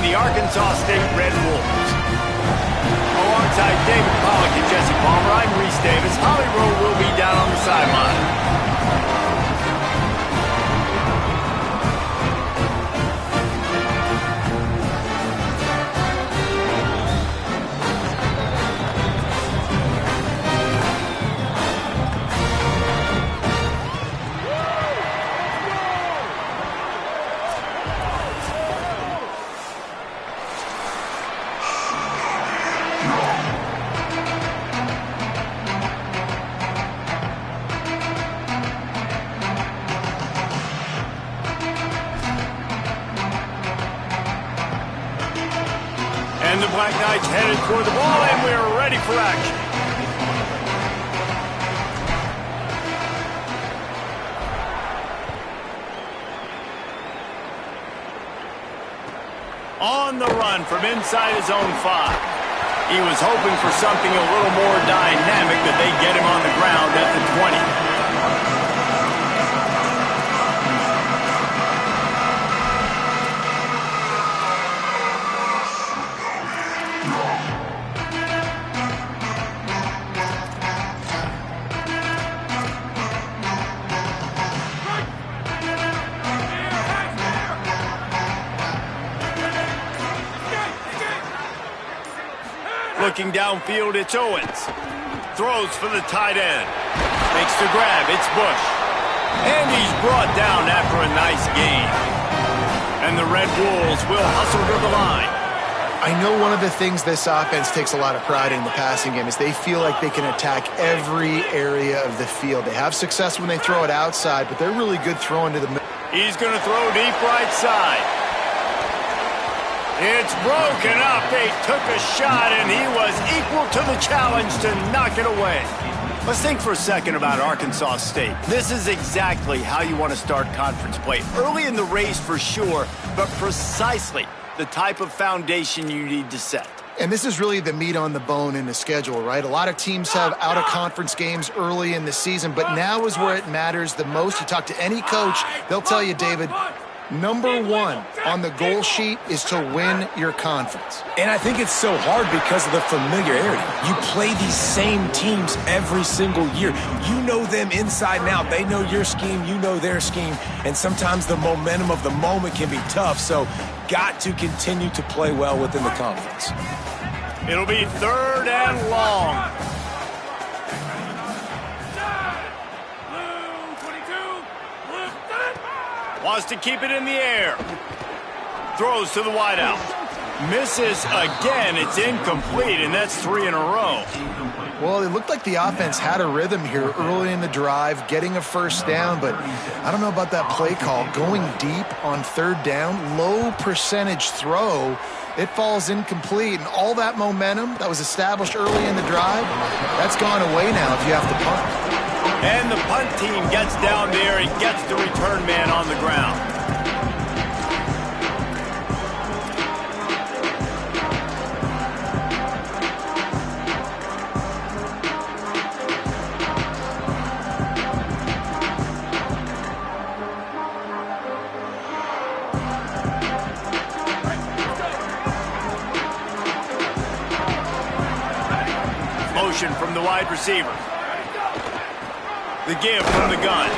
the Arkansas State Red Wolves. Alongside David Pollock and Jesse Palmer, I'm Reese Davis. Holly Rowe will be down on the sideline. And the Black Knights headed toward the ball, and we're ready for action. On the run from inside his own 5. He was hoping for something a little more dynamic, that they get him on the ground at the 20. Looking downfield, it's Owens. Throws for the tight end. Makes the grab, it's Bush. And he's brought down after a nice gain. And the Red Wolves will hustle to the line. I know one of the things this offense takes a lot of pride in the passing game is they feel like they can attack every area of the field. They have success when they throw it outside, but they're really good throwing to the middle. He's going to throw deep right side. It's broken up. They took a shot, and he was equal to the challenge to knock it away. Let's think for a second about Arkansas State. This is exactly how you want to start conference play. Early in the race for sure, but precisely the type of foundation you need to set. And this is really the meat on the bone in the schedule, right? A lot of teams have out-of-conference games early in the season, but now is where it matters the most. You talk to any coach, they'll tell you, David, number one on the goal sheet is to win your conference. And I think it's so hard because of the familiarity. You play these same teams every single year. You know them inside and out. They know your scheme, you know their scheme, and sometimes the momentum of the moment can be tough, so got to continue to play well within the conference. It'll be 3rd and long. Wants to keep it in the air. Throws to the wideout. Misses again. It's incomplete, and that's 3 in a row. Well, it looked like the offense had a rhythm here early in the drive, getting a first down, but I don't know about that play call. Going deep on 3rd down, low percentage throw. It falls incomplete, and all that momentum that was established early in the drive, that's gone away now if you have to punt. And the punt team gets down there and gets the return man on the ground. Motion from the wide receiver. The give from the gun.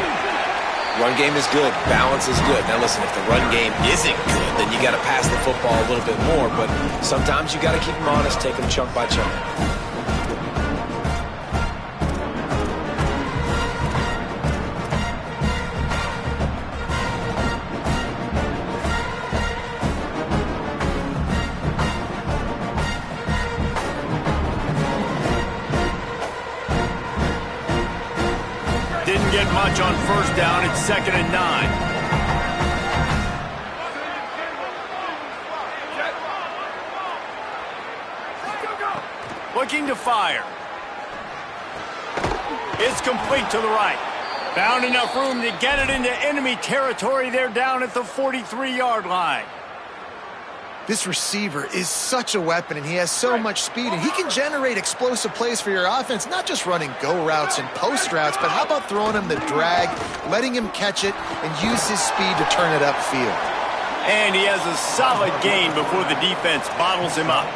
Run game is good. Balance is good. Now listen, if the run game isn't good, then you got to pass the football a little bit more. But sometimes you got to keep them honest, take them chunk by chunk. Didn't get much on 1st down. It's 2nd and 9. Looking to fire. It's complete to the right. Found enough room to get it into enemy territory. They're down at the 43-yard line. This receiver is such a weapon, and he has so much speed, and he can generate explosive plays for your offense, not just running go routes and post routes, but how about throwing him the drag, letting him catch it, and use his speed to turn it upfield. And he has a solid gain before the defense bottles him up.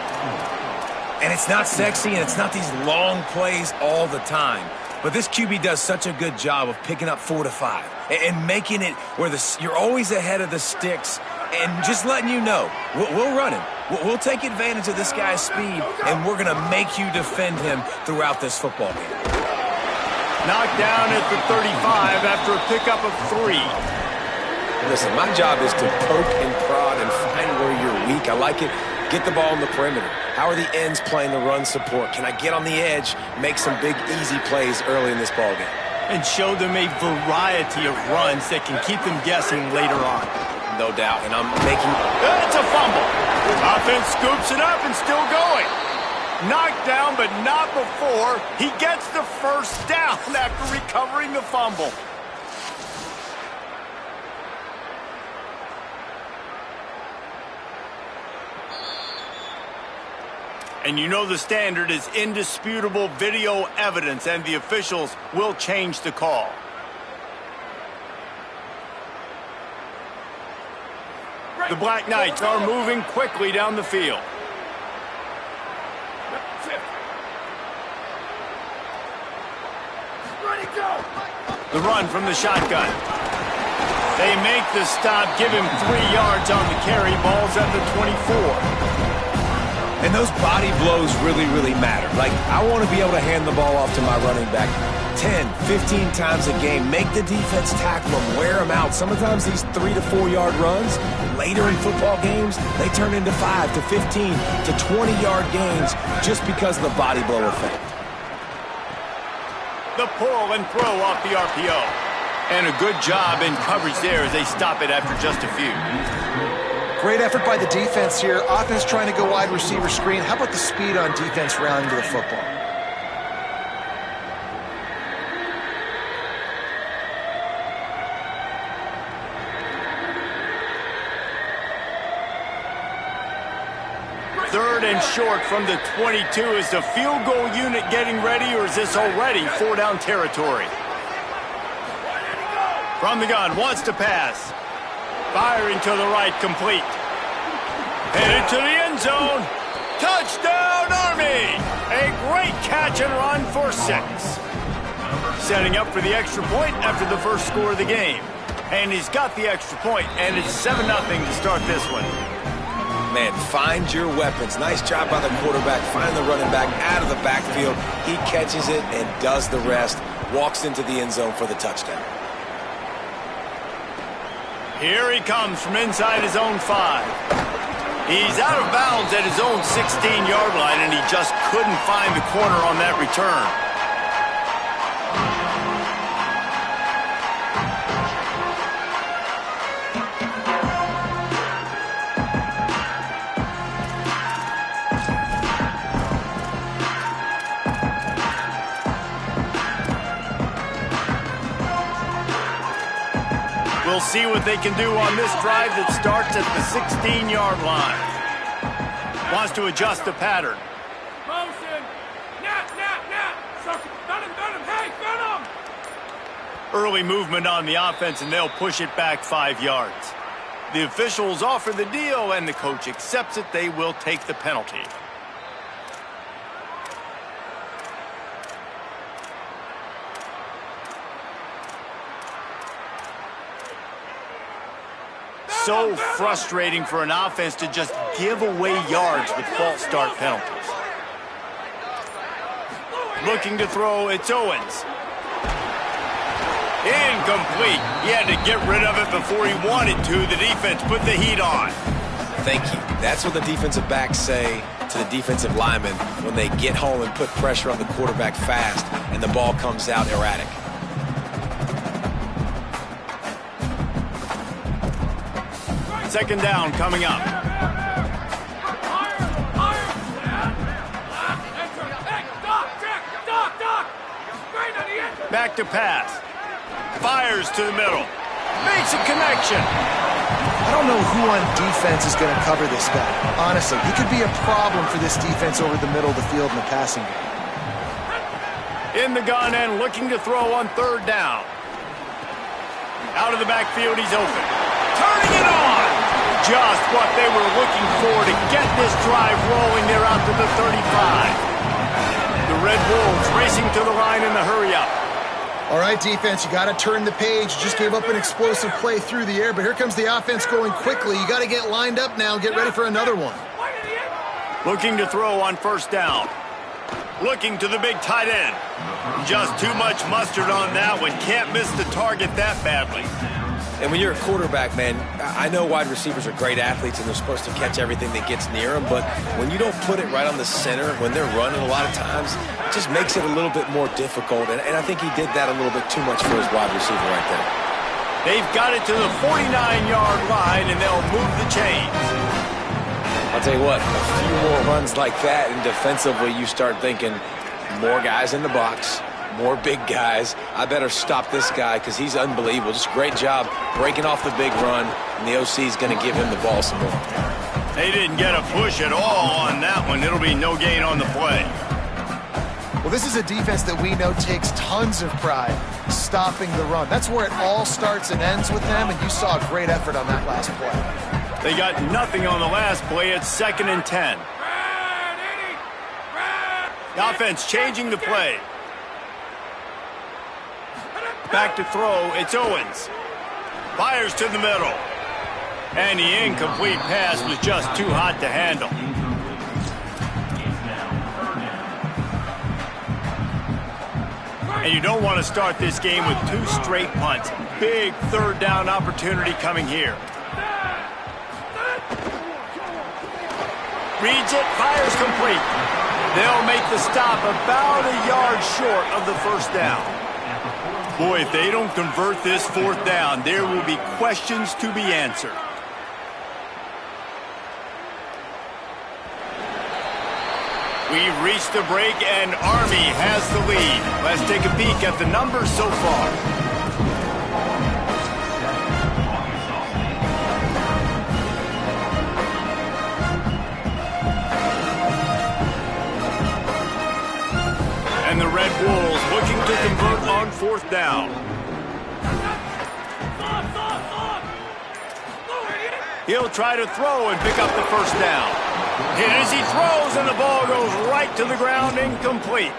And it's not sexy, and it's not these long plays all the time. But this QB does such a good job of picking up 4 to 5 and making it where you're always ahead of the sticks and just letting you know, we'll run him. We'll take advantage of this guy's speed, and we're going to make you defend him throughout this football game. Knocked down at the 35 after a pickup of 3. Listen, my job is to poke and prod and find where you're weak. I like it. Get the ball in the perimeter. How are the ends playing the run support? Can I get on the edge, make some big, easy plays early in this ballgame? And show them a variety of runs that can keep them guessing later on. No doubt, and I'm making... It's a fumble. Offense scoops it up and still going. Knocked down, but not before he gets the first down after recovering the fumble. And you know the standard is indisputable video evidence, and the officials will change the call. The Black Knights are moving quickly down the field. The run from the shotgun. They make the stop, give him 3 yards on the carry. Ball's at the 24. And those body blows really, really matter. Like, I want to be able to hand the ball off to my running back 10, 15 times a game. Make the defense tackle them, wear them out. Sometimes these 3 to 4 yard runs, later in football games, they turn into 5 to 15 to 20 yard gains just because of the body blow effect. The pull and throw off the RPO. And a good job in coverage there as they stop it after just a few. Great effort by the defense here. Offense trying to go wide receiver screen. How about the speed on defense rounding to the football? Third and short from the 22. Is the field goal unit getting ready, or is this already 4 down territory? From the gun, wants to pass. Firing to the right, complete. Headed to the end zone. Touchdown, Army! A great catch and run for 6. Setting up for the extra point after the first score of the game. And he's got the extra point, and it's 7-0 to start this one. Man, find your weapons. Nice job by the quarterback. Find the running back out of the backfield. He catches it and does the rest. Walks into the end zone for the touchdown. Here he comes from inside his own 5. He's out of bounds at his own 16-yard line, and he just couldn't find the corner on that return. We'll see what they can do on this drive that starts at the 16-yard line. Wants to adjust the pattern. Motion. Hey, got him. Early movement on the offense, and they'll push it back 5 yards. The officials offer the deal, and the coach accepts it. They will take the penalty. So frustrating for an offense to just give away yards with false start penalties. Looking to throw, it's Owens. Incomplete. He had to get rid of it before he wanted to. The defense put the heat on. Thank you. That's what the defensive backs say to the defensive linemen when they get home and put pressure on the quarterback fast and the ball comes out erratic. Second down coming up. Back to pass. Fires to the middle. Makes a connection. I don't know who on defense is going to cover this guy. Honestly, he could be a problem for this defense over the middle of the field in the passing game. In the gun and looking to throw on third down. Out of the backfield, he's open. Turning it on. just what they were looking for to get this drive rolling there out to the 35. The Red Wolves racing to the line in the hurry-up. All right, defense, you got to turn the page. You just gave up an explosive play through the air, but here comes the offense going quickly. You got to get lined up now and get ready for another one. Looking to throw on first down. Looking to the big tight end. Just too much mustard on that one. Can't miss the target that badly. And when you're a quarterback, man, I know wide receivers are great athletes and they're supposed to catch everything that gets near them, but when you don't put it right on the center, when they're running a lot of times, it just makes it a little bit more difficult. And I think he did that a little bit too much for his wide receiver right there. They've got it to the 49-yard line, and they'll move the chains. I'll tell you what, a few more runs like that, and defensively you start thinking more guys in the box, more big guys. I better stop this guy because he's unbelievable. Just a great job breaking off the big run, and the OC is going to give him the ball some more. They didn't get a push at all on that one. It'll be no gain on the play. Well, this is a defense that we know takes tons of pride stopping the run. That's where it all starts and ends with them, and you saw a great effort on that last play. They got nothing on the last play. It's 2nd and 10. The offense changing the play. Back to throw, it's Owens. Fires to the middle. And the incomplete pass was just too hot to handle. And you don't want to start this game with 2 straight punts. Big 3rd down opportunity coming here. Reads it, fires complete. They'll make the stop about a yard short of the 1st down. Boy, if they don't convert this 4th down, there will be questions to be answered. We've reached the break, and Army has the lead. Let's take a peek at the numbers so far. And the Red Wolves looking to convert on 4th down. He'll try to throw and pick up the 1st down. Hit as he throws, and the ball goes right to the ground, incomplete.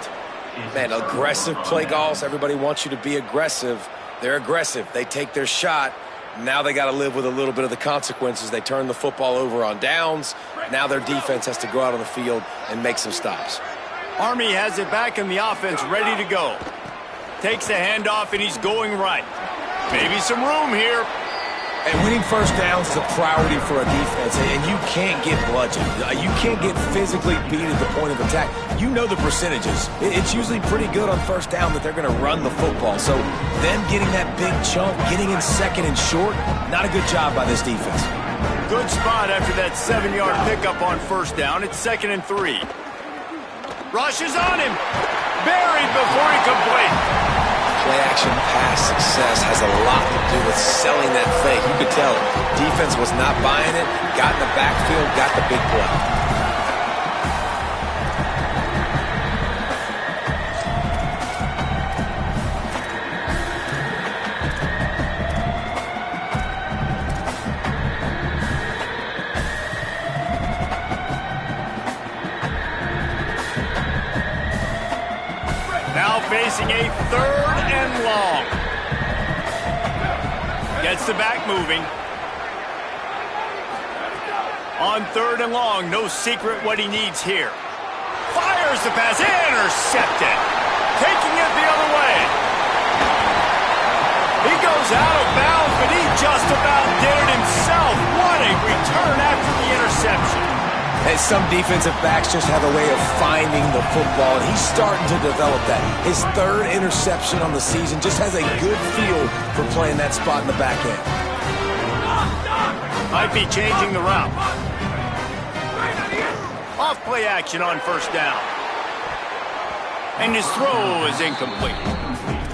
Man, aggressive play calls. Everybody wants you to be aggressive. They're aggressive. They take their shot. Now they got to live with a little bit of the consequences. They turn the football over on downs. Now their defense has to go out on the field and make some stops. Army has it back in the offense, ready to go. Takes the handoff, and he's going right. Maybe some room here. And winning 1st downs is a priority for a defense, and you can't get bludgeoned. You can't get physically beat at the point of attack. You know the percentages. It's usually pretty good on 1st down that they're going to run the football. So them getting that big chunk, getting in 2nd and short, not a good job by this defense. Good spot after that 7-yard pickup on 1st down. It's 2nd and 3. Rushes on him. Buried before he complete. Play-action pass success has a lot to do with selling that fake. You could tell defense was not buying it, got in the backfield, got the big play. Now facing a 3rd and long. Gets the back moving. On 3rd and long, no secret what he needs here. Fires the pass, intercepted. Taking it the other way. He goes out of bounds, but he just about did it himself. What a return after the interception. And some defensive backs just have a way of finding the football, and he's starting to develop that. His 3rd interception on the season just has a good feel for playing that spot in the back end. Might be changing the route. Off play action on 1st down. And his throw is incomplete.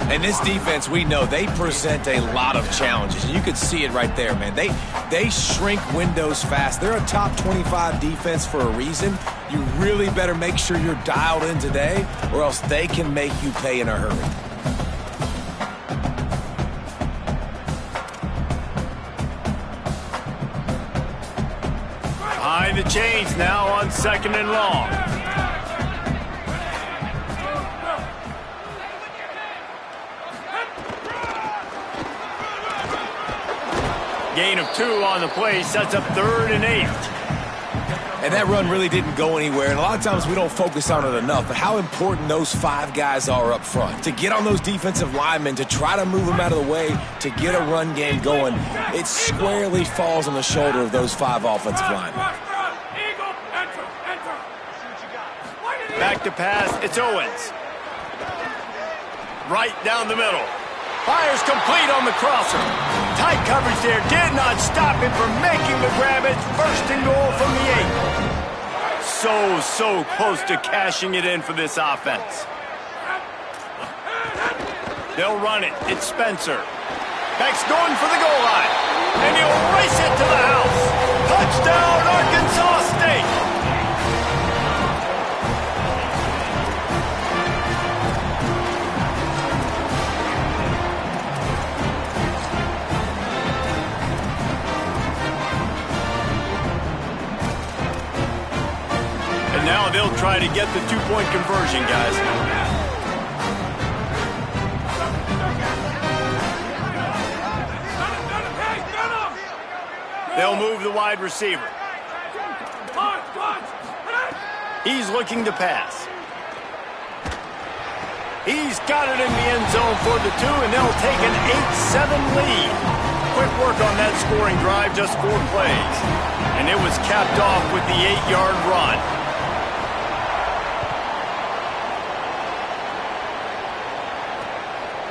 And this defense, we know, they present a lot of challenges. You could see it right there, man. They shrink windows fast. They're a top 25 defense for a reason. You really better make sure you're dialed in today, or else they can make you pay in a hurry. Behind the chains now on 2nd and long. Gain of 2 on the play sets up 3rd and 8. And that run really didn't go anywhere, and a lot of times we don't focus on it enough, but how important those 5 guys are up front. To get on those defensive linemen, to try to move them out of the way, to get a run game going, it squarely falls on the shoulder of those 5 offensive linemen. Back to pass, it's Owens. Right down the middle. Fires complete on the crosser. Tight coverage there did not stop him from making the grab. It's 1st and goal from the 8. So close to cashing it in for this offense. They'll run it. It's Spencer. Beck's going for the goal line. And he'll race it to the house. Touchdown, Arkansas State. Now they'll try to get the 2-point conversion, guys. They'll move the wide receiver. He's looking to pass. He's got it in the end zone for the 2, and they'll take an 8-7 lead. Quick work on that scoring drive, just 4 plays. And it was capped off with the 8-yard run.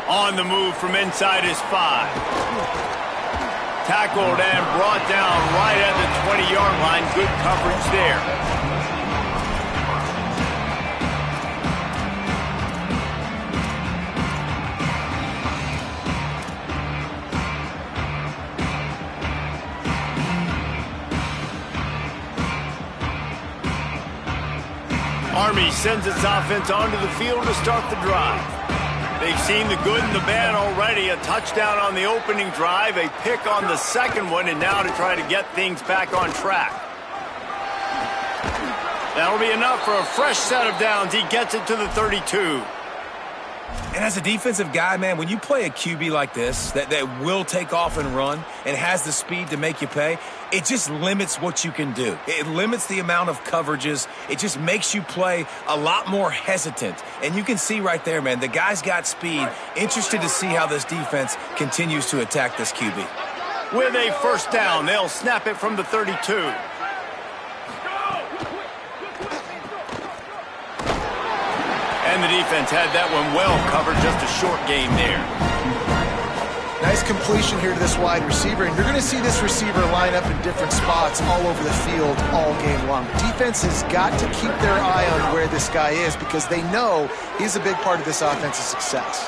On the move from inside his 5. Tackled and brought down right at the 20-yard line. Good coverage there. Army sends its offense onto the field to start the drive. They've seen the good and the bad already. A touchdown on the opening drive, a pick on the 2nd one, and now to try to get things back on track. That'll be enough for a fresh set of downs. He gets it to the 32. And as a defensive guy, man, when you play a QB like this that will take off and run and has the speed to make you pay, it just limits what you can do. It limits the amount of coverages. It just makes you play a lot more hesitant. And you can see right there, man, the guy's got speed. Interested to see how this defense continues to attack this QB. With a 1st down, they'll snap it from the 32. And the defense had that one well covered, just a short game there. Nice completion here to this wide receiver, and you're going to see this receiver line up in different spots all over the field all game long. The defense has got to keep their eye on where this guy is because they know he's a big part of this offense's success.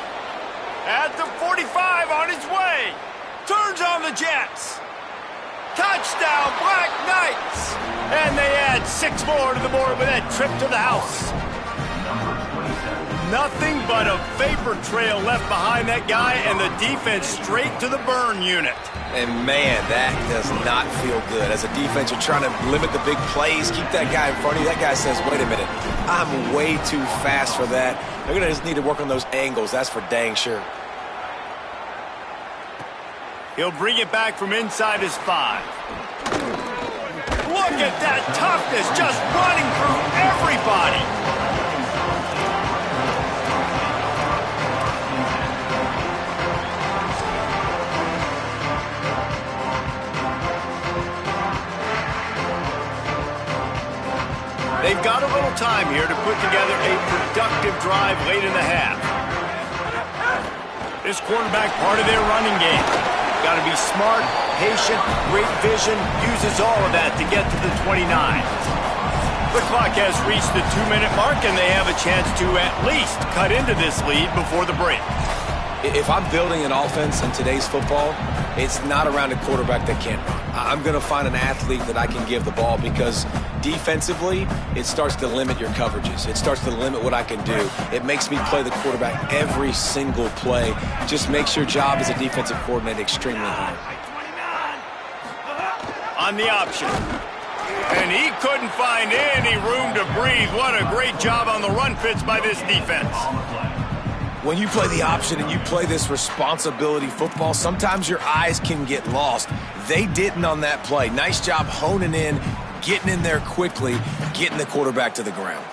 At the 45 on his way. Turns on the Jets. Touchdown, Black Knights. And they add 6 more to the board with that trip to the house. Nothing but a vapor trail left behind that guy, and the defense straight to the burn unit. And, man, that does not feel good. As a defense, you're trying to limit the big plays, keep that guy in front of you. That guy says, wait a minute, I'm way too fast for that. They're going to just need to work on those angles. That's for dang sure. He'll bring it back from inside his 5. Look at that toughness, just running through everybody. They've got a little time here to put together a productive drive late in the half. This quarterback part of their running game. Got to be smart, patient, great vision, uses all of that to get to the 29. The clock has reached the 2-minute mark, and they have a chance to at least cut into this lead before the break. If I'm building an offense in today's football, it's not around a quarterback that can't run. I'm going to find an athlete that I can give the ball because defensively, it starts to limit your coverages. It starts to limit what I can do. It makes me play the quarterback every single play. Just makes your job as a defensive coordinator extremely hard. On the option. And he couldn't find any room to breathe. What a great job on the run fits by this defense. When you play the option and you play this responsibility football, sometimes your eyes can get lost. They didn't on that play. Nice job honing in, getting in there quickly, getting the quarterback to the ground.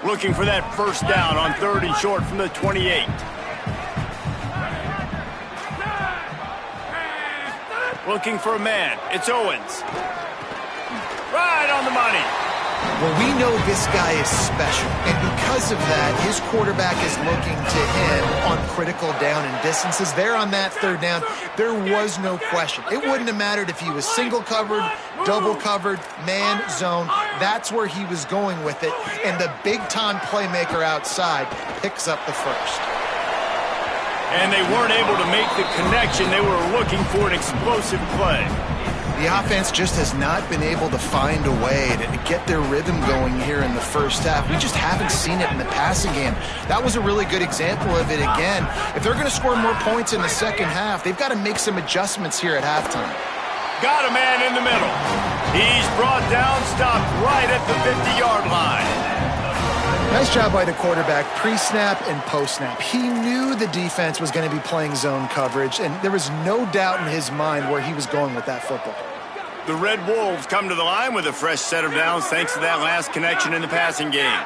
Looking for that first down on 3rd and short from the 28. Looking for a man. It's Owens. Right on the money. Well, we know this guy is special, and because of that, his quarterback is looking to him on critical down and distances. There on that 3rd down, there was no question. It wouldn't have mattered if he was single covered, double covered, man, zone. That's where he was going with it, and the big-time playmaker outside picks up the first. And they weren't able to make the connection. They were looking for an explosive play. The offense just has not been able to find a way to get their rhythm going here in the first half. We just haven't seen it in the passing game. That was a really good example of it again. If they're going to score more points in the second half, they've got to make some adjustments here at halftime. Got a man in the middle. He's brought down, stopped right at the 50-yard line. Nice job by the quarterback, pre-snap and post-snap. He knew the defense was going to be playing zone coverage, and there was no doubt in his mind where he was going with that football. The Red Wolves come to the line with a fresh set of downs thanks to that last connection in the passing game.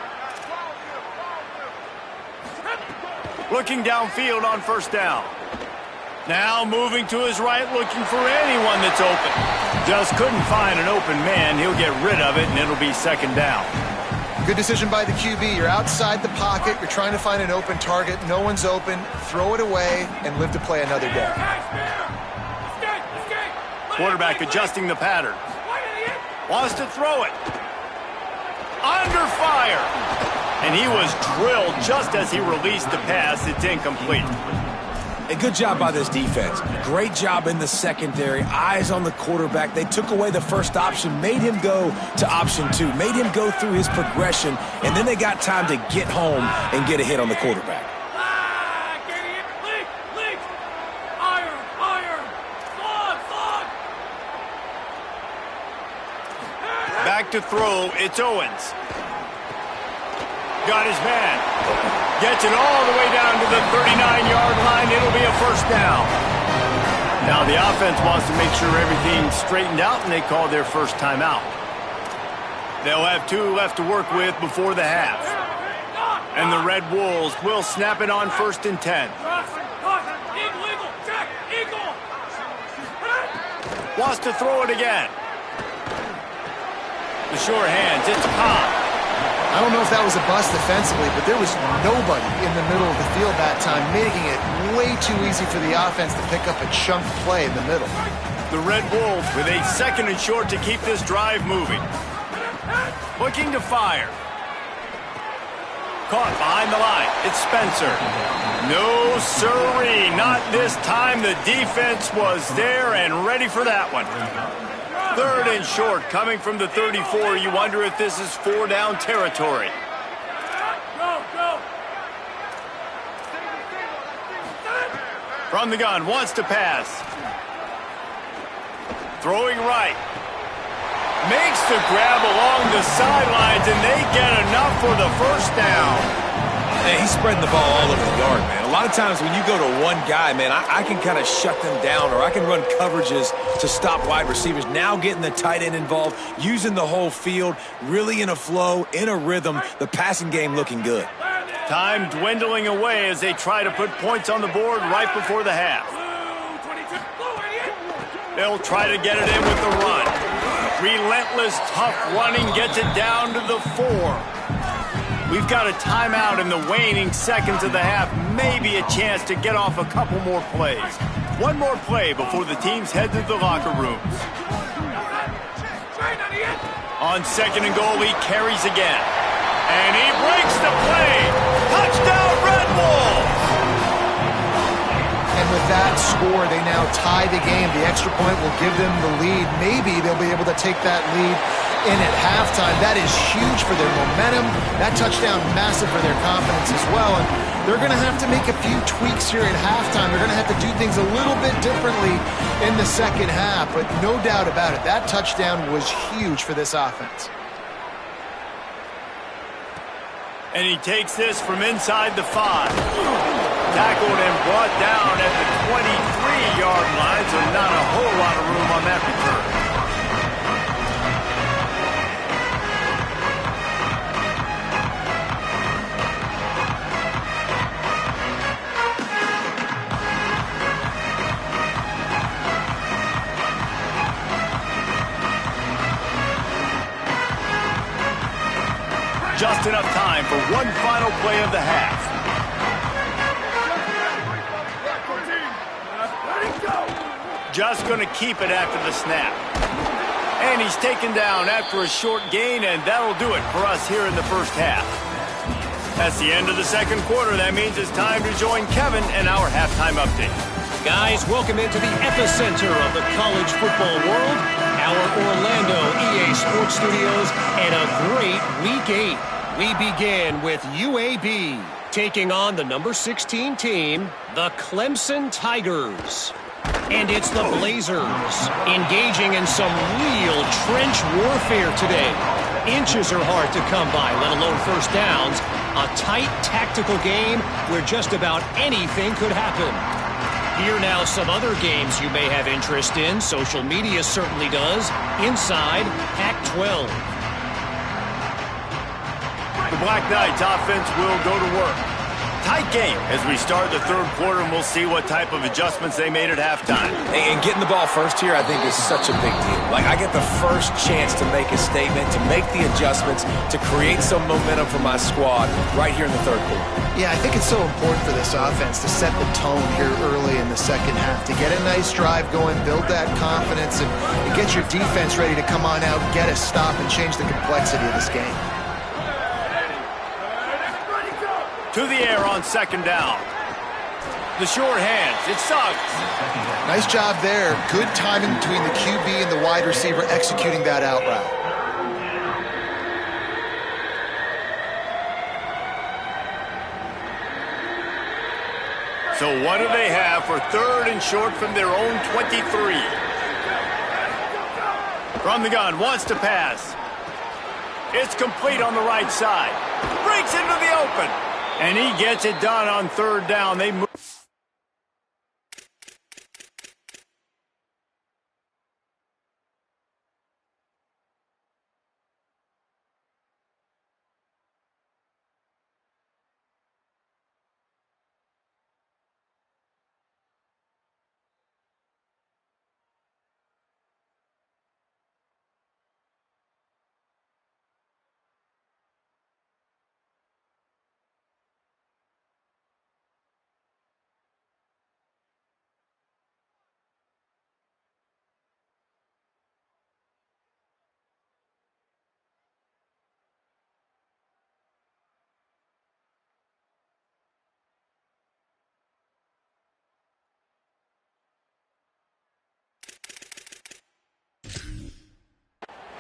Looking downfield on 1st down. Now moving to his right, looking for anyone that's open. Just couldn't find an open man. He'll get rid of it, and it'll be 2nd down. Good decision by the QB. You're outside the pocket. You're trying to find an open target. No one's open. Throw it away and live to play another day. Quarterback adjusting the pattern. Wants to throw it. Under fire. And he was drilled just as he released the pass. It's incomplete. A good job by this defense. Great job in the secondary. Eyes on the quarterback. They took away the first option, made him go to option 2, made him go through his progression, and then they got time to get home and get a hit on the quarterback. Back to throw, it's Owens. Got his man. Gets it all the way down to the 39-yard line. It'll be a 1st down. Now the offense wants to make sure everything's straightened out, and they call their first timeout. They'll have 2 left to work with before the half. And the Red Wolves will snap it on 1st and 10. Wants to throw it again. The sure hands, it's Ncaa. I don't know if that was a bust defensively, but there was nobody in the middle of the field that time, making it way too easy for the offense to pick up a chunk play in the middle. The Red Wolves with a 2nd and short to keep this drive moving. Looking to fire. Caught behind the line. It's Spencer. No sirree, not this time. The defense was there and ready for that one. 3rd and short coming from the 34. You wonder if this is 4-down territory. From the gun, wants to pass. Throwing right. Makes the grab along the sidelines, and they get enough for the 1st down. Man, he's spreading the ball all over the yard, man. A lot of times when you go to one guy, man, I can kind of shut them down, or I can run coverages to stop wide receivers. Now getting the tight end involved, using the whole field, really in a flow, in a rhythm, the passing game looking good. Time dwindling away as they try to put points on the board right before the half. They'll try to get it in with the run. Relentless, tough running gets it down to the 4. We've got a timeout in the waning seconds of the half. Maybe a chance to get off a couple more plays. One more play before the teams head to the locker rooms. On 2nd and goal, he carries again. And he breaks the play. Touchdown, Red Wolves! And with that score, they now tie the game. The extra point will give them the lead. Maybe they'll be able to take that lead in at halftime. That is huge for their momentum. That touchdown, massive for their confidence as well. And they're going to have to make a few tweaks here at halftime. They're going to have to do things a little bit differently in the second half, but no doubt about it, that touchdown was huge for this offense. And he takes this from inside the 5. Tackled and brought down at the 23-yard line, so not a whole lot of room on that return. Just enough time for one final play of the half. Just going to keep it after the snap. And he's taken down after a short gain, and that'll do it for us here in the first half. That's the end of the second quarter. That means it's time to join Kevin and our halftime update. Guys, welcome into the epicenter of the college football world, our Orlando EA Sports Studios, and a great Week 8. We begin with UAB taking on the number 16 team, the Clemson Tigers. And it's the Blazers engaging in some real trench warfare today. Inches are hard to come by, let alone first downs. A tight tactical game where just about anything could happen. Here now some other games you may have interest in. Social media certainly does. Inside Pac-12. The Black Knights offense will go to work. Tight game as we start the third quarter, and we'll see what type of adjustments they made at halftime. And getting the ball first here, I think, is such a big deal. Like, I get the first chance to make a statement, to make the adjustments, to create some momentum for my squad right here in the third quarter. Yeah, I think it's so important for this offense to set the tone here early in the second half, to get a nice drive going, build that confidence, and get your defense ready to come on out, get a stop, and change the complexity of this game. To the air on second down. The short hands. It's Suggs. Nice job there. Good timing between the QB and the wide receiver executing that out route. So what do they have for third and short from their own 23? From the gun, wants to pass. It's complete on the right side. Breaks into the open. And he gets it done on third down. They move.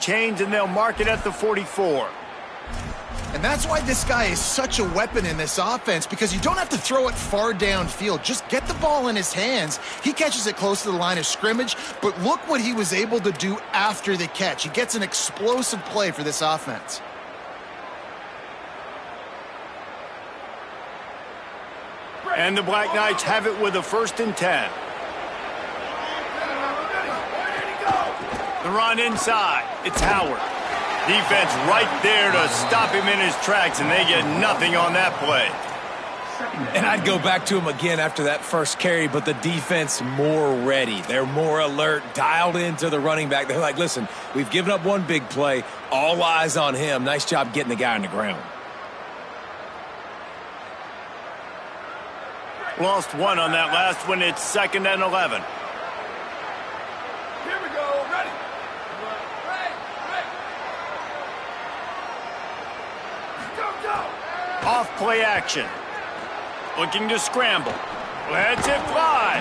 Change, and they'll mark it at the 44. And that's why this guy is such a weapon in this offense, because you don't have to throw it far downfield. Just get the ball in his hands. He catches it close to the line of scrimmage, but look what he was able to do after the catch. He gets an explosive play for this offense. And the Black Knights have it with a 1st and 10. The run inside. It's Howard. Defense right there to stop him in his tracks, and they get nothing on that play. And I'd go back to him again after that first carry, but the defense more ready. They're more alert, dialed into the running back. They're like, listen, we've given up one big play. All eyes on him. Nice job getting the guy on the ground. Lost one on that last one. It's 2nd and 11. Here we go. Ready. Go. Off play action. Looking to scramble. Lets it fly.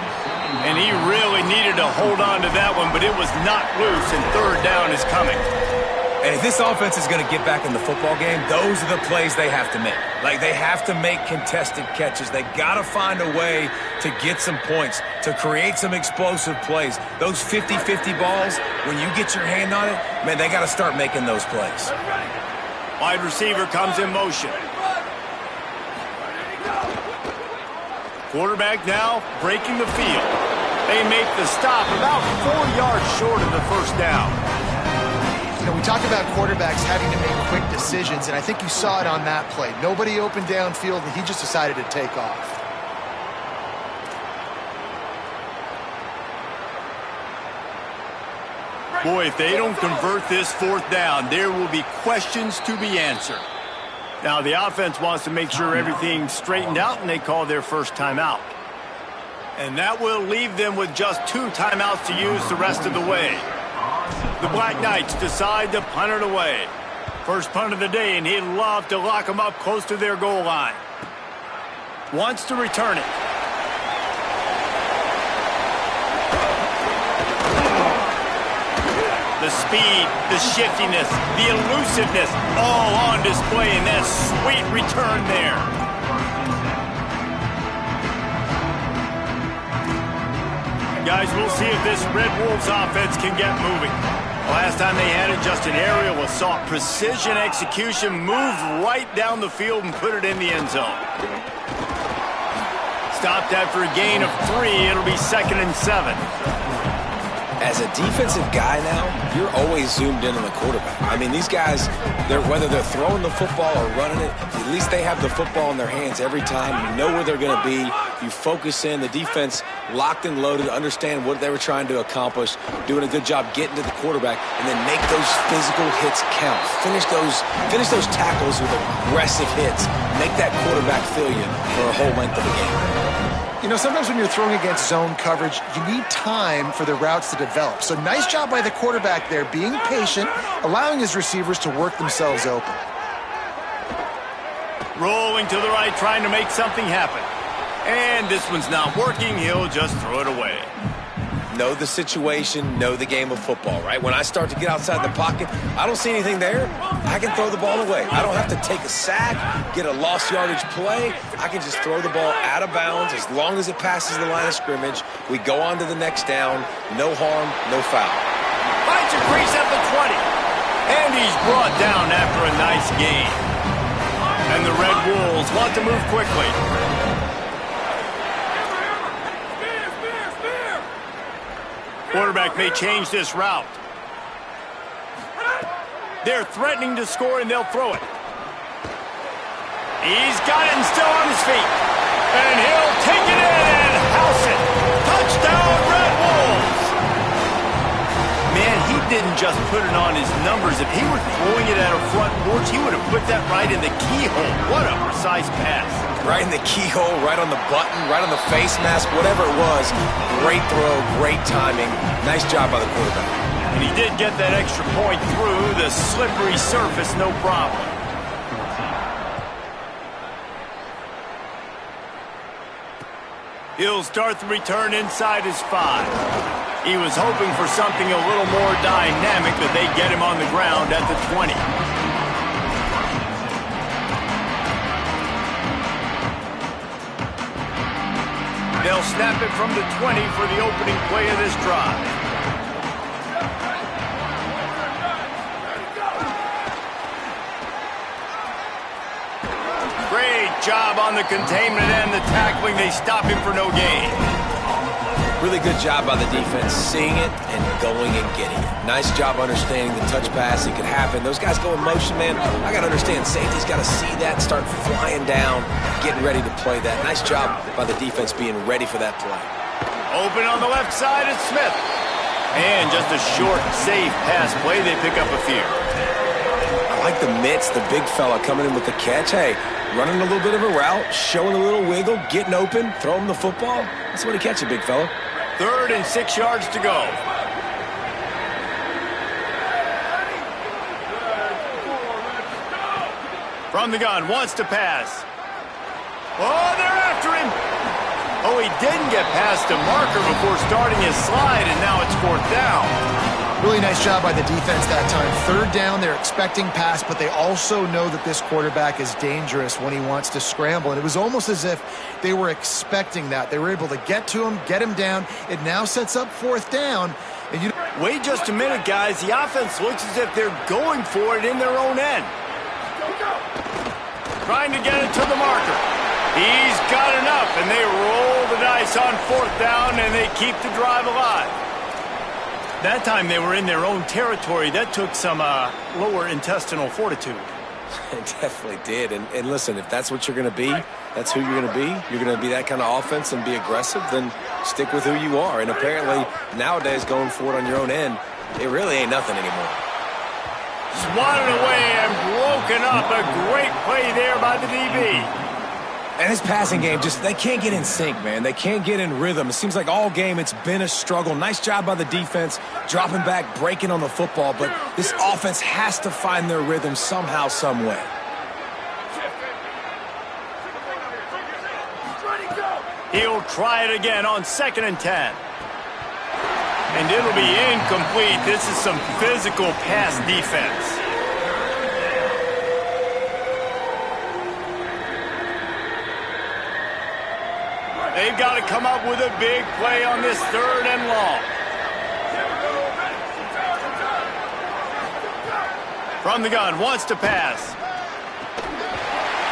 And he really needed to hold on to that one, but it was not loose, and third down is coming. And if this offense is going to get back in the football game, those are the plays they have to make. Like, they have to make contested catches. They got to find a way to get some points, to create some explosive plays. Those 50-50 balls, when you get your hand on it, man, they got to start making those plays. Wide receiver comes in motion. Quarterback now breaking the field. They make the stop about 4 yards short of the first down. You know, we talk about quarterbacks having to make quick decisions, and I think you saw it on that play. Nobody open downfield, and he just decided to take off. Boy, if they don't convert this fourth down, there will be questions to be answered. Now, the offense wants to make sure everything's straightened out, and they call their first timeout. And that will leave them with just 2 timeouts to use the rest of the way. The Black Knights decide to punt it away. First punt of the day, and he'd love to lock them up close to their goal line. Wants to return it. The speed, the shiftiness, the elusiveness, all on display in that sweet return there. Guys, we'll see if this Red Wolves offense can get moving. Last time they had it, just an aerial assault. Precision execution, moved right down the field and put it in the end zone. Stopped after a gain of 3. It'll be 2nd and 7. As a defensive guy now, you're always zoomed in on the quarterback. I mean, these guys, whether they're throwing the football or running it, at least they have the football in their hands every time. You know where they're going to be. You focus in. The defense locked and loaded, understand what they were trying to accomplish, doing a good job getting to the quarterback, and then make those physical hits count. Finish those tackles with aggressive hits. Make that quarterback feel you for a whole length of the game. You know, sometimes when you're throwing against zone coverage, you need time for the routes to develop. So nice job by the quarterback there, being patient, allowing his receivers to work themselves open. Rolling to the right, trying to make something happen. And this one's not working. He'll just throw it away. Know the situation, know the game of football, right? When I start to get outside the pocket, I don't see anything there, I can throw the ball away. I don't have to take a sack, get a lost yardage play. I can just throw the ball out of bounds as long as it passes the line of scrimmage. We go on to the next down. No harm, no foul. Finds a crease at the 20. And he's brought down after a nice gain. And the Red Wolves want to move quickly. Quarterback may change this route. They're threatening to score, and they'll throw it. He's got it and still on his feet. And he'll take it in and house it. Touchdown, Red Wolves! Man, he didn't just put it on his numbers. If he were throwing it at a front porch, he would have put that right in the keyhole. What a precise pass. Right in the keyhole, right on the button, right on the face mask, whatever it was. Great throw, great timing. Nice job by the quarterback. And he did get that extra point through the slippery surface, no problem. He'll start the return inside his 5. He was hoping for something a little more dynamic, but they get him on the ground at the 20. They'll snap it from the 20 for the opening play of this drive. Great job on the containment and the tackling. They stop him for no gain. Really good job by the defense, seeing it and going and getting it. Nice job understanding the touch pass. It could happen. Those guys go in motion, man. I got to understand, safety's got to see that, start flying down, getting ready to play that. Nice job by the defense being ready for that play. Open on the left side, it's Smith. And just a short, safe pass play. They pick up a few. I like the mitts, the big fella coming in with the catch. Hey, running a little bit of a route, showing a little wiggle, getting open, throw him the football. That's what he catch it, big fella. 3rd and 6 yards to go. From the gun, wants to pass. Oh, they're after him. Oh, he didn't get past a marker before starting his slide, and now it's 4th down. Really nice job by the defense that time. Third down, they're expecting pass, but they also know that this quarterback is dangerous when he wants to scramble. And it was almost as if they were expecting that. They were able to get to him, get him down. It now sets up fourth down. And wait just a minute, guys. The offense looks as if they're going for it in their own end. Trying to get it to the marker. He's got enough, and they roll the dice on fourth down, and they keep the drive alive. That time they were in their own territory. That took some lower intestinal fortitude. It definitely did. And listen, if that's what you're going to be, that's who you're going to be. You're going to be that kind of offense and be aggressive, then stick with who you are. And apparently, nowadays, going for it on your own end, it really ain't nothing anymore. Swatted away and broken up. A great play there by the DB. And his passing game, they can't get in sync, man. They can't get in rhythm. It seems like all game it's been a struggle. Nice job by the defense, dropping back, breaking on the football. But this offense has to find their rhythm somehow, some way. He'll try it again on 2nd and 10. And it'll be incomplete. This is some physical pass defense. They've got to come up with a big play on this 3rd and long. From the gun, wants to pass.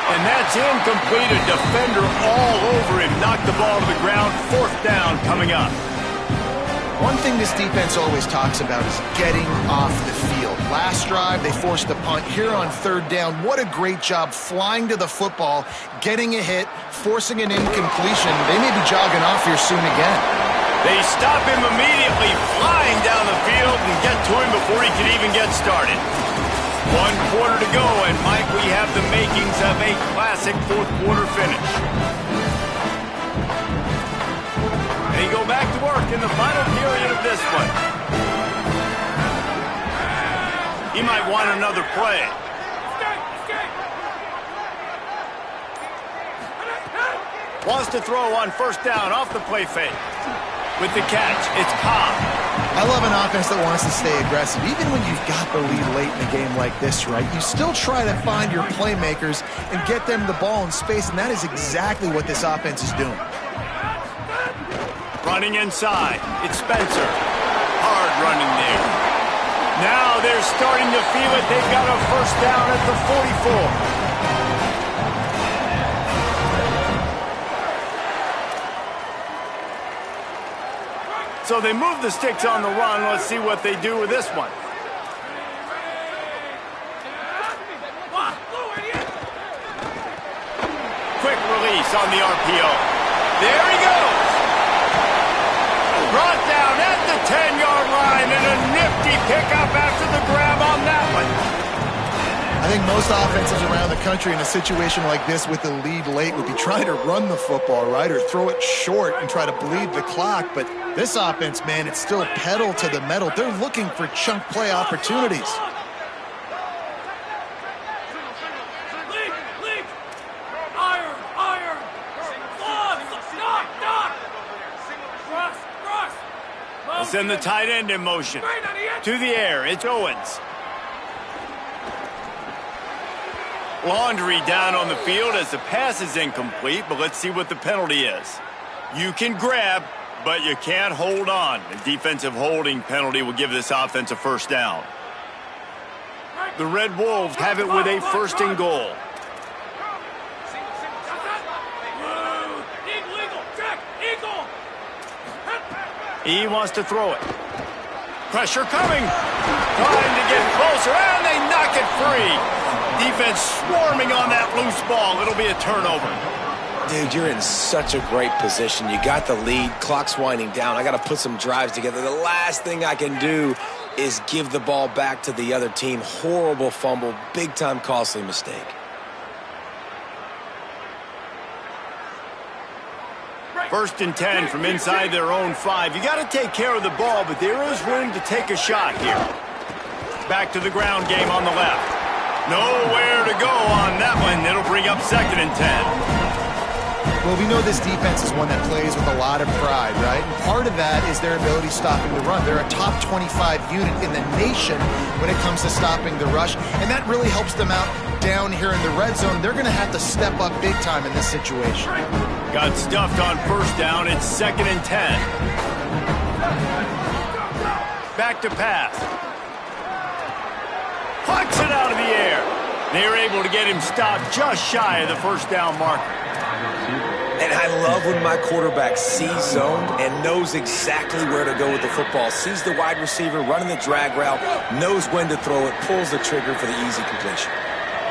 And that's incomplete. A defender all over him. Knocked the ball to the ground. 4th down coming up. One thing this defense always talks about is getting off the field. Last drive, they forced a punt. Here on 3rd down, what a great job flying to the football, getting a hit, forcing an incompletion. They may be jogging off here soon again. They stop him immediately, flying down the field and get to him before he can even get started. 1 quarter to go, and Mike, we have the makings of a classic 4th quarter finish. They go back to work in the final period of this one. He might want another play. Wants to throw on 1st down off the play fake. With the catch, it's Cobb. I love an offense that wants to stay aggressive. Even when you've got the lead late in a game like this, right, you still try to find your playmakers and get them the ball in space, and that is exactly what this offense is doing. Running inside, it's Spencer. Hard running there. Now they're starting to feel it. They've got a 1st down at the 44. So they move the sticks on the run. Let's see what they do with this one. Quick release on the RPO. There he goes. Brought down at the 10-yard line, and a nifty pickup after the grab on that one. I think most offenses around the country in a situation like this with the lead late would be trying to run the football, right, or throw it short and try to bleed the clock. But this offense, man, it's still pedal to the metal. They're looking for chunk play opportunities. Send the tight end in motion. To the air, it's Owens. Laundry down on the field as the pass is incomplete, but let's see what the penalty is. You can grab, but you can't hold on. A defensive holding penalty will give this offense a 1st down. The Red Wolves have it with a 1st and goal. He wants to throw it. Pressure coming. Trying to get closer, and they knock it free. Defense swarming on that loose ball. It'll be a turnover. Dude, you're in such a great position. You got the lead. Clock's winding down. I got to put some drives together. The last thing I can do is give the ball back to the other team. Horrible fumble. Big-time costly mistake. First and 10 from inside their own 5. You got to take care of the ball, but there is room to take a shot here. Back to the ground game on the left. Nowhere to go on that one. It'll bring up 2nd and 10. Well, we know this defense is one that plays with a lot of pride, right? And part of that is their ability stopping the run. They're a top 25 unit in the nation when it comes to stopping the rush, and that really helps them out down here in the red zone. They're going to have to step up big time in this situation. Got stuffed on first down. It's 2nd and 10. Back to pass. Plucks it out of the air. They were able to get him stopped just shy of the first down marker. And I love when my quarterback sees zoned and knows exactly where to go with the football. Sees the wide receiver running the drag route, knows when to throw it, pulls the trigger for the easy completion.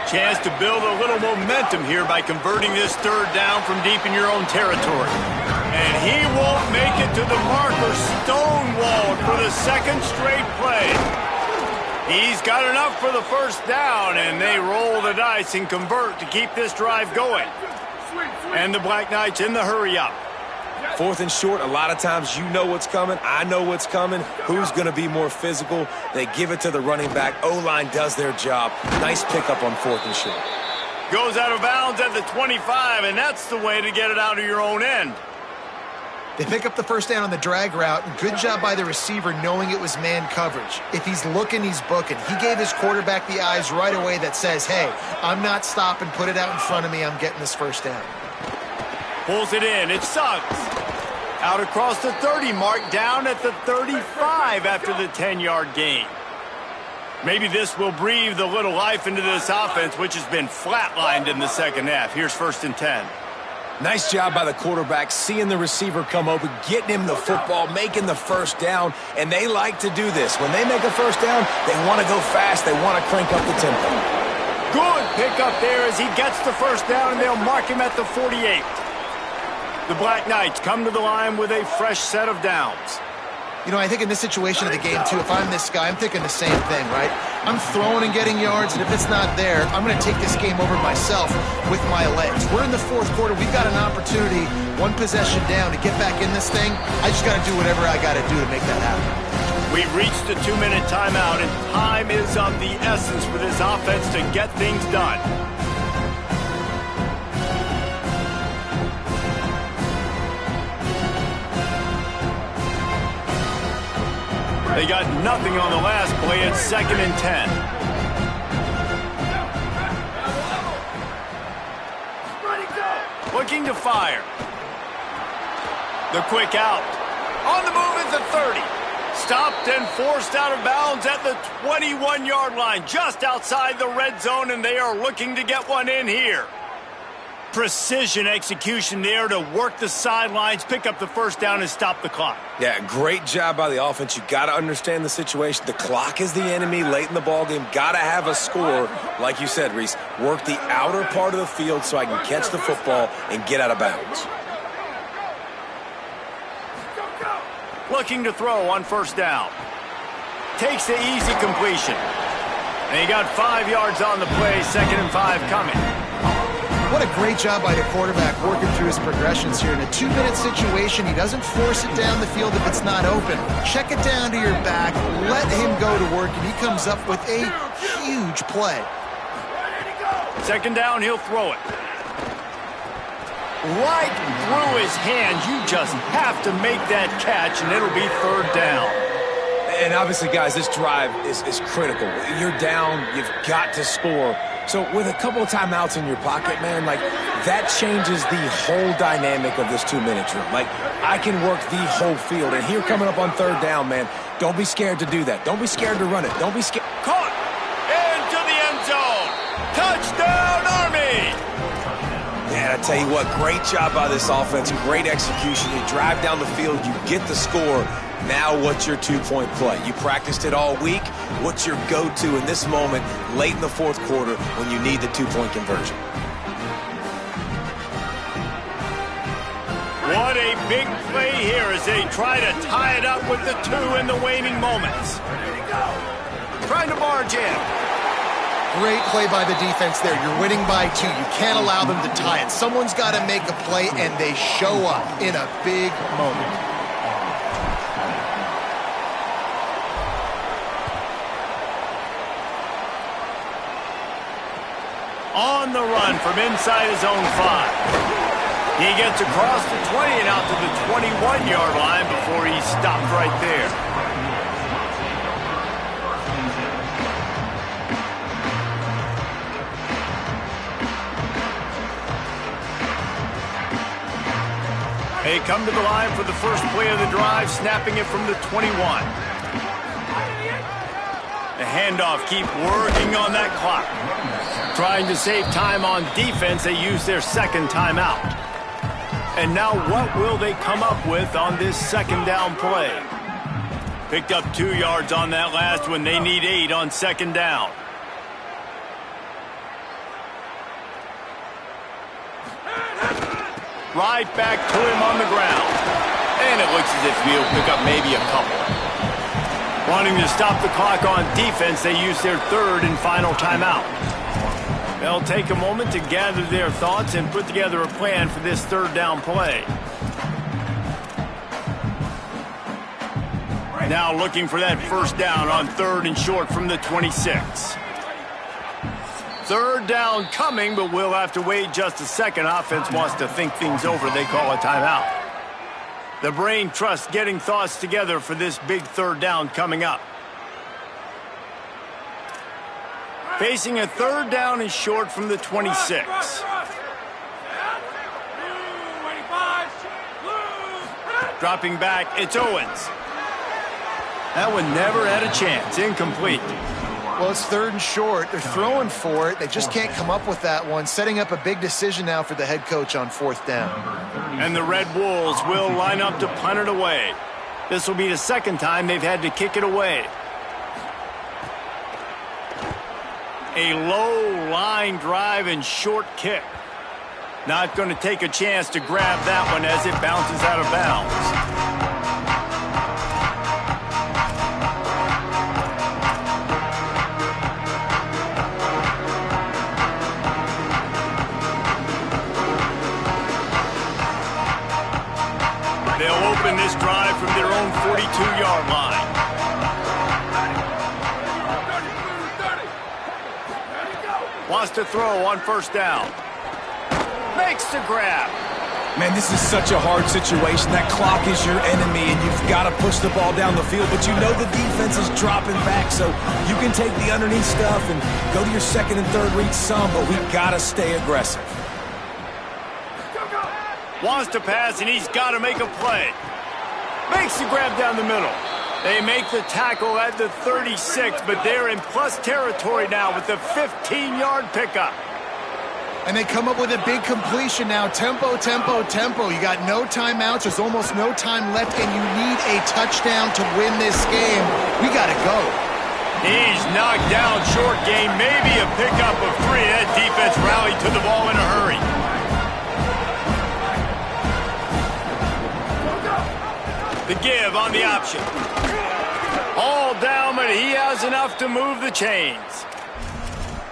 Chance to build a little momentum here by converting this third down from deep in your own territory. And he won't make it to the marker, stonewalled for the second straight play. He's got enough for the first down, and they roll the dice and convert to keep this drive going. And the Black Knights in the hurry-up. 4th and short, a lot of times you know what's coming. I know what's coming. Who's going to be more physical? They give it to the running back. O-line does their job. Nice pickup on 4th and short. Goes out of bounds at the 25, and that's the way to get it out of your own end. They pick up the first down on the drag route, and good job by the receiver knowing it was man coverage. If he's looking, he's booking. He gave his quarterback the eyes right away that says, hey, I'm not stopping, put it out in front of me, I'm getting this first down. Pulls it in, it's Suggs. Out across the 30 mark, down at the 35 after the 10-yard gain. Maybe this will breathe a little life into this offense, which has been flatlined in the second half. Here's 1st and 10. Nice job by the quarterback, seeing the receiver come open, getting him the football, making the first down, and they like to do this. When they make a first down, they want to go fast, they want to crank up the tempo. Good pickup there as he gets the first down, and they'll mark him at the 48. The Black Knights come to the line with a fresh set of downs. You know, I think in this situation of the game, too, if I'm this guy, I'm thinking the same thing, right? I'm throwing and getting yards, and if it's not there, I'm going to take this game over myself with my legs. We're in the 4th quarter. We've got an opportunity, one possession down, to get back in this thing. I just got to do whatever I got to do to make that happen. We've reached the 2-minute timeout, and time is of the essence for this offense to get things done. They got nothing on the last play. It's 2nd and 10. Looking to fire. The quick out. On the move at the 30. Stopped and forced out of bounds at the 21-yard line, just outside the red zone, and they are looking to get one in here. Precision execution there to work the sidelines, pick up the first down, and stop the clock. Yeah, great job by the offense. You got to understand the situation. The clock is the enemy late in the ballgame. Got to have a score. Like you said, Reese, work the outer part of the field so I can catch the football and get out of bounds. Looking to throw on first down. Takes the easy completion. And he got 5 yards on the play, 2nd and 5 coming. What a great job by the quarterback working through his progressions here. In a 2-minute situation, he doesn't force it down the field if it's not open. Check it down to your back, let him go to work, and he comes up with a huge play. 2nd down, he'll throw it. Right through his hands. You just have to make that catch, and it'll be 3rd down. And obviously, guys, this drive is critical. You're down, you've got to score. So with a couple of timeouts in your pocket, man, like, that changes the whole dynamic of this 2-minute drill. Like, I can work the whole field. And here coming up on 3rd down, man, don't be scared to do that. Don't be scared to run it. Don't be scared. Caught into the end zone. Touchdown, Army! Man, I tell you what, great job by this offense. Great execution. You drive down the field, you get the score. Now what's your 2-point play? You practiced it all week. What's your go-to in this moment late in the 4th quarter when you need the 2-point conversion? What a big play here as they try to tie it up with the 2 in the waning moments. Trying to barge in. Great play by the defense there. You're winning by 2. You can't allow them to tie it. Someone's got to make a play, and they show up in a big moment. On the run from inside his own 5. He gets across the 20 and out to the 21-yard line before he stopped right there. They come to the line for the first play of the drive, snapping it from the 21. The handoff, keep working on that clock. Trying to save time on defense, they use their second timeout. And now what will they come up with on this second down play? Picked up 2 yards on that last one. They need 8 on second down. Right back to him on the ground. And it looks as if he'll pick up maybe a couple. Wanting to stop the clock on defense, they use their third and final timeout. They'll take a moment to gather their thoughts and put together a plan for this third down play. Now looking for that first down on third and short from the 26. Third down coming, but we'll have to wait just a second. Offense wants to think things over. They call a timeout. The brain trusts getting thoughts together for this big third down coming up. Facing a third down and short from the 26. Dropping back, it's Owens. That one never had a chance. Incomplete. Well, it's third and short. They're throwing for it. They just can't come up with that one. Setting up a big decision now for the head coach on fourth down. And the Red Wolves will line up to punt it away. This will be the second time they've had to kick it away. A low line drive and short kick. Not going to take a chance to grab that one as it bounces out of bounds. They'll open this drive from their own 42-yard line. Wants to throw on first down. Makes the grab. Man, this is such a hard situation. That clock is your enemy, and you've got to push the ball down the field. But you know the defense is dropping back, so you can take the underneath stuff and go to your second and third read some, but we've got to stay aggressive. Wants to pass, and he's got to make a play. Makes the grab down the middle. They make the tackle at the 36, but they're in plus territory now with the 15-yard pickup. And they come up with a big completion now. Tempo, tempo, tempo. You got no timeouts. There's almost no time left, and you need a touchdown to win this game. We got to go. He's knocked down short game. Maybe a pickup of 3. That defense rallied to the ball in a hurry. The give on the option. All down, but he has enough to move the chains.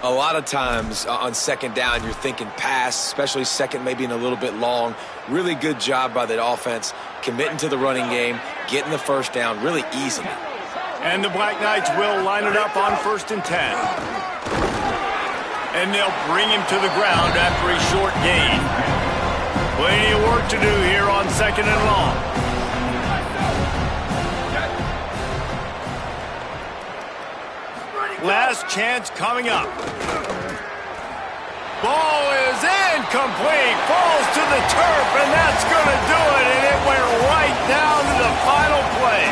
A lot of times on second down, you're thinking pass, especially second maybe in a little bit long. Really good job by the offense, committing to the running game, getting the first down really easily. And the Black Knights will line it up on 1st and 10. And they'll bring him to the ground after a short gain. Plenty of work to do here on second and long. Last chance coming up. Ball is incomplete. Falls to the turf, and that's going to do it. And it went right down to the final play.